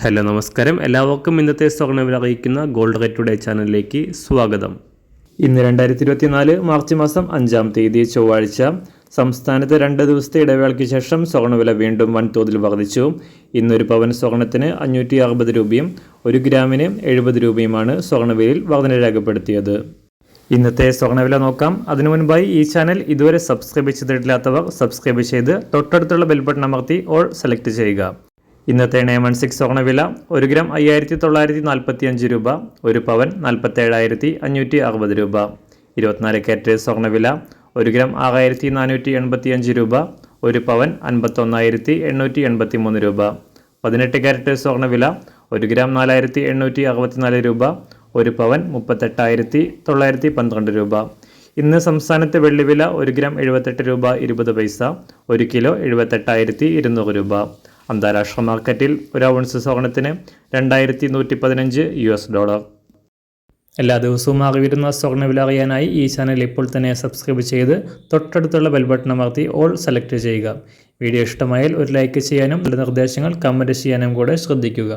Hello നമസ്കാരം, എല്ലാവർക്കും ഇന്നത്തെ സ്വർണ്ണവില അറിയിക്കുന്ന ഗോൾഡ് റേറ്റ് ടുഡേ ചാനലിലേക്ക് സ്വാഗതം. ഇന്ന് 2024 മാർച്ച് മാസം 5-ാം തീയതി ചൊവ്വാഴ്ച. സംസ്ഥാനത്ത് 2 ദിവസത്തെ ഇടവേളയ്ക്ക് ശേഷം സ്വർണ്ണവില വീണ്ടും വൻതോതിൽ വർദ്ധിച്ചു. ഇന്നൊരു പവൻ സ്വർണ്ണത്തിന് 560 രൂപയും 1 ഗ്രാമിന് 70 രൂപയുമാണ് സ്വർണ്ണവിലയിൽ വർധന രേഖപ്പെടുത്തിയത്. ഇന്നത്തെ സ്വർണ്ണവില നോക്കാം. അതിനു മുൻപായി ഈ ചാനൽ ഇതുവരെ സബ്സ്ക്രൈബ് ചെയ്തിട്ടില്ലാത്തവർ സബ്സ്ക്രൈബ് ചെയ്ത് തൊട്ടടുത്തുള്ള ബെൽ ബട്ടൺ അമർത്തി ഓൾ സെലക്ട് ചെയ്യുക. ഇന്നത്തെ 916 സ്വർണ്ണവില 1 ഗ്രാം 5945 രൂപ, 1 പവൻ 47,560 രൂപ. 24 കാരറ്റ് സ്വർണ്ണവില 1 ഗ്രാം 6485 രൂപ, 1 പവൻ 51,883 രൂപ. 18 കാരറ്റ് സ്വർണ്ണവില 1 ഗ്രാം 4864 രൂപ, 1 പവൻ 38,912 രൂപ. ഇന്ന് സംസ്ഥാനത്ത് വെള്ളിവില 1 ഗ്രാം 78 രൂപ 20 പൈസ, 1 കിലോ 78,200 രൂപ. അന്താരാഷ്ട്ര മാർക്കറ്റിൽ 1 ഔൺസ് സ്വർണത്തിന് $2,115. എല്ലാ ദിവസവും അറിവിരുന്ന സ്വർണ്ണവില അറിയാനായി ഈ ചാനൽ ഇപ്പോൾ തന്നെ സബ്സ്ക്രൈബ് ചെയ്ത് തൊട്ടടുത്തുള്ള ബെൽ ബട്ടൺ അമർത്തി ഓൾ സെലക്ട് ചെയ്യുക. വീഡിയോ ഇഷ്ടമായാൽ ഒരു ലൈക്ക് ചെയ്യാനും നല്ല നിർദ്ദേശങ്ങൾ കമൻറ്റ് ചെയ്യാനും കൂടെ ശ്രദ്ധിക്കുക.